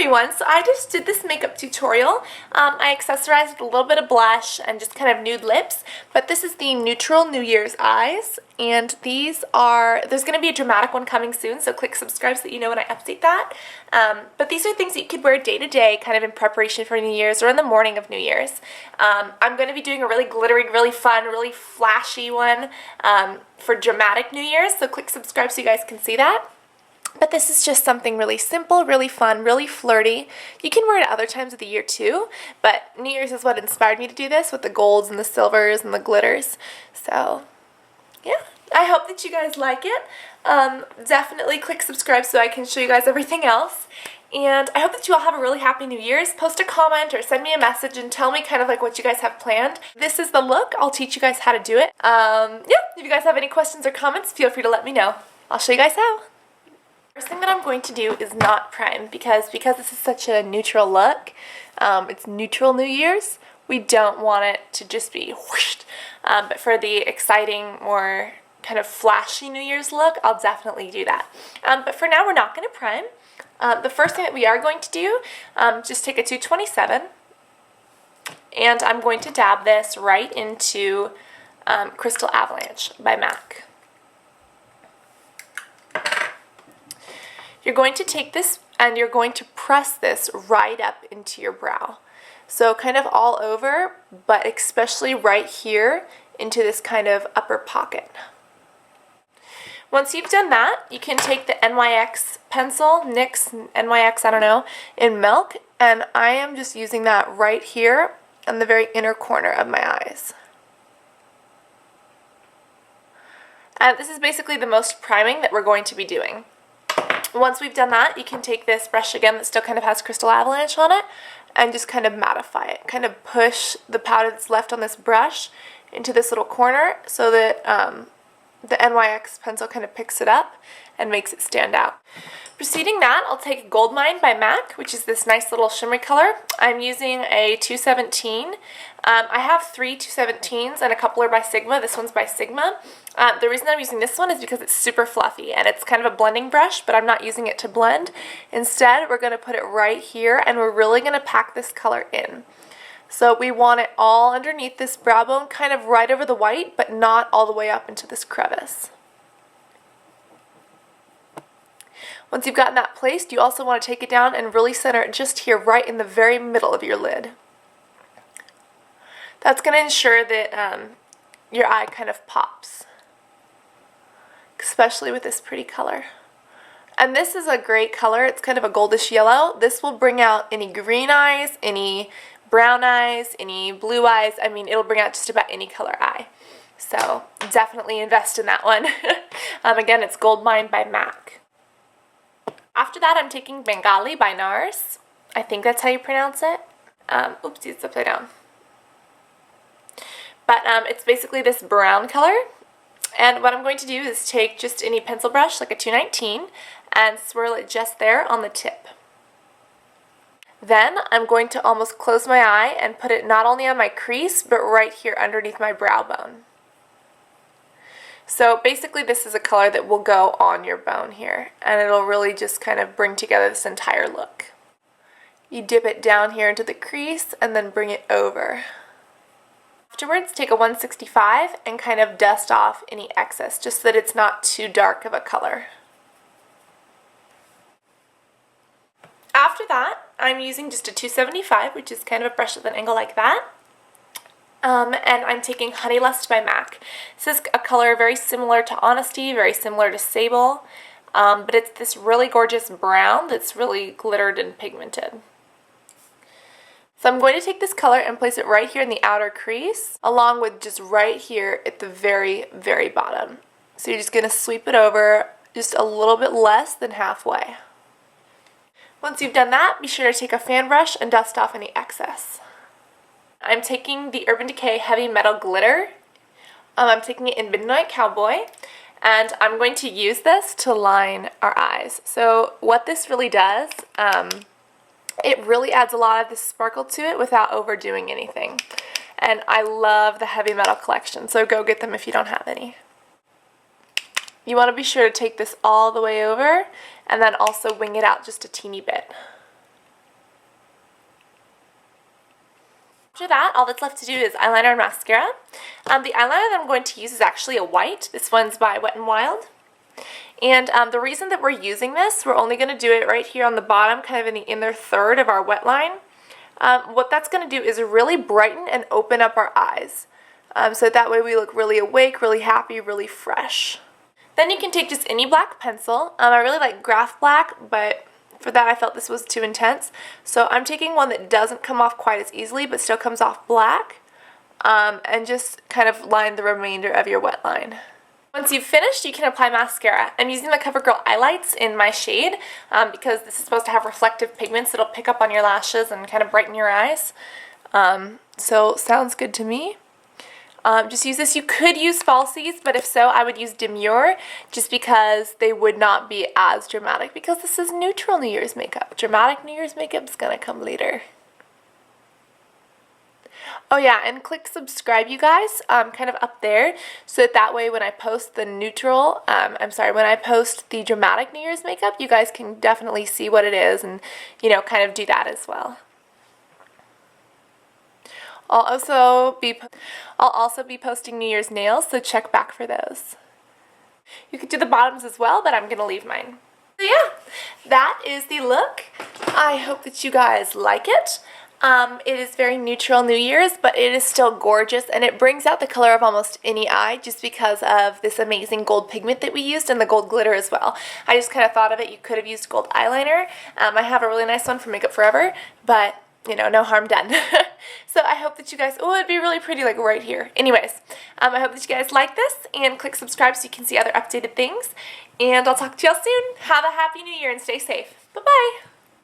everyone, so I just did this makeup tutorial. I accessorized with a little bit of blush and just kind of nude lips, but this is the Neutral New Year's Eyes, and there's going to be a dramatic one coming soon, so click subscribe so that you know when I update that. But these are things that you could wear day to day, kind of in preparation for New Year's or in the morning of New Year's. I'm going to be doing a really glittery, really fun, really flashy one for dramatic New Year's, so click subscribe so you guys can see that. But this is just something really simple, really fun, really flirty. You can wear it at other times of the year too, but New Year's is what inspired me to do this with the golds and the silvers and the glitters. So, yeah. I hope that you guys like it. Definitely click subscribe so I can show you guys everything else. And I hope that you all have a really happy New Year's. Post a comment or send me a message and tell me kind of like what you guys have planned. This is the look. I'll teach you guys how to do it. Yeah, if you guys have any questions or comments, feel free to let me know. I'll show you guys how. First thing that I'm going to do is not prime because this is such a neutral look. It's neutral New Year's. We don't want it to just be whoosh. But for the exciting, more kind of flashy New Year's look, I'll definitely do that. But for now, we're not going to prime. The first thing that we are going to do, just take a 227, and I'm going to dab this right into Crystal Avalanche by MAC. You're going to take this and you're going to press this right up into your brow. So kind of all over, but especially right here into this kind of upper pocket. Once you've done that, you can take the NYX pencil, NYX, I don't know, in Milk, and I am just using that right here in the very inner corner of my eyes. And this is basically the most priming that we're going to be doing. Once we've done that, you can take this brush again that still kind of has Crystal Avalanche on it and just kind of mattify it. Kind of push the powder that's left on this brush into this little corner so that the NYX pencil kind of picks it up and makes it stand out. Preceding that, I'll take Gold Mine by MAC, which is this nice little shimmery color. I'm using a 217. I have 3 217s and a couple are by Sigma. This one's by Sigma. The reason I'm using this one is because it's super fluffy and it's kind of a blending brush, but I'm not using it to blend. Instead, we're going to put it right here and we're really going to pack this color in. So we want it all underneath this brow bone, kind of right over the white, but not all the way up into this crevice. Once you've gotten that placed, you also want to take it down and really center it just here, right in the very middle of your lid. That's going to ensure that your eye kind of pops, especially with this pretty color. And this is a great color. It's kind of a goldish yellow. This will bring out any green eyes, any brown eyes, any blue eyes. I mean, it'll bring out just about any color eye. So definitely invest in that one. Again, it's Gold Mine by MAC. After that, I'm taking Bengali by NARS. I think that's how you pronounce it. Oopsie, it's upside down. But it's basically this brown color. And what I'm going to do is take just any pencil brush, like a 219, and swirl it just there on the tip. Then I'm going to almost close my eye and put it not only on my crease, but right here underneath my brow bone. So basically this is a color that will go on your bone here, and it'll really just kind of bring together this entire look. You dip it down here into the crease and then bring it over. Afterwards, take a 165 and kind of dust off any excess, just so that it's not too dark of a color. After that, I'm using just a 275, which is kind of a brush with an angle like that. And I'm taking Honey Lust by MAC. This is a color very similar to Honesty, very similar to Sable, but it's this really gorgeous brown that's really glittered and pigmented. So I'm going to take this color and place it right here in the outer crease, along with just right here at the very, very bottom. So you're just going to sweep it over just a little bit less than halfway. Once you've done that, be sure to take a fan brush and dust off any excess. I'm taking the Urban Decay Heavy Metal Glitter. I'm taking it in Midnight Cowboy, and I'm going to use this to line our eyes. So what this really does, it really adds a lot of this sparkle to it without overdoing anything. And I love the Heavy Metal collection, so go get them if you don't have any. You want to be sure to take this all the way over and then also wing it out just a teeny bit. After that, all that's left to do is eyeliner and mascara. The eyeliner that I'm going to use is actually a white. This one's by Wet n Wild. And the reason that we're using this, we're only going to do it right here on the bottom, kind of in the inner third of our wet line. What that's going to do is really brighten and open up our eyes. So that way we look really awake, really happy, really fresh. Then you can take just any black pencil. I really like Graph Black, but for that I felt this was too intense. So I'm taking one that doesn't come off quite as easily, but still comes off black. And just kind of line the remainder of your wet line. Once you've finished, you can apply mascara. I'm using the CoverGirl Eyelights in my shade because this is supposed to have reflective pigments that'll pick up on your lashes and kind of brighten your eyes. So sounds good to me. Just use this. You could use falsies, but if so, I would use Demure just because they would not be as dramatic because this is neutral New Year's makeup. Dramatic New Year's makeup is going to come later. Oh yeah, and click subscribe, you guys, kind of up there, so that way when I post the when I post the dramatic New Year's makeup, you guys can definitely see what it is and, you know, kind of do that as well. I'll also be posting New Year's nails, so check back for those. You could do the bottoms as well, but I'm going to leave mine. So yeah, that is the look. I hope that you guys like it. It is very neutral New Year's, but it is still gorgeous, and it brings out the color of almost any eye just because of this amazing gold pigment that we used and the gold glitter as well. I just kind of thought of it. You could have used gold eyeliner. I have a really nice one from Makeup Forever, but you know, no harm done. So I hope that you guys, oh, it'd be really pretty like right here. Anyways, I hope that you guys like this, and click subscribe so you can see other updated things, and I'll talk to y'all soon. Have a happy New Year and stay safe. Bye-bye.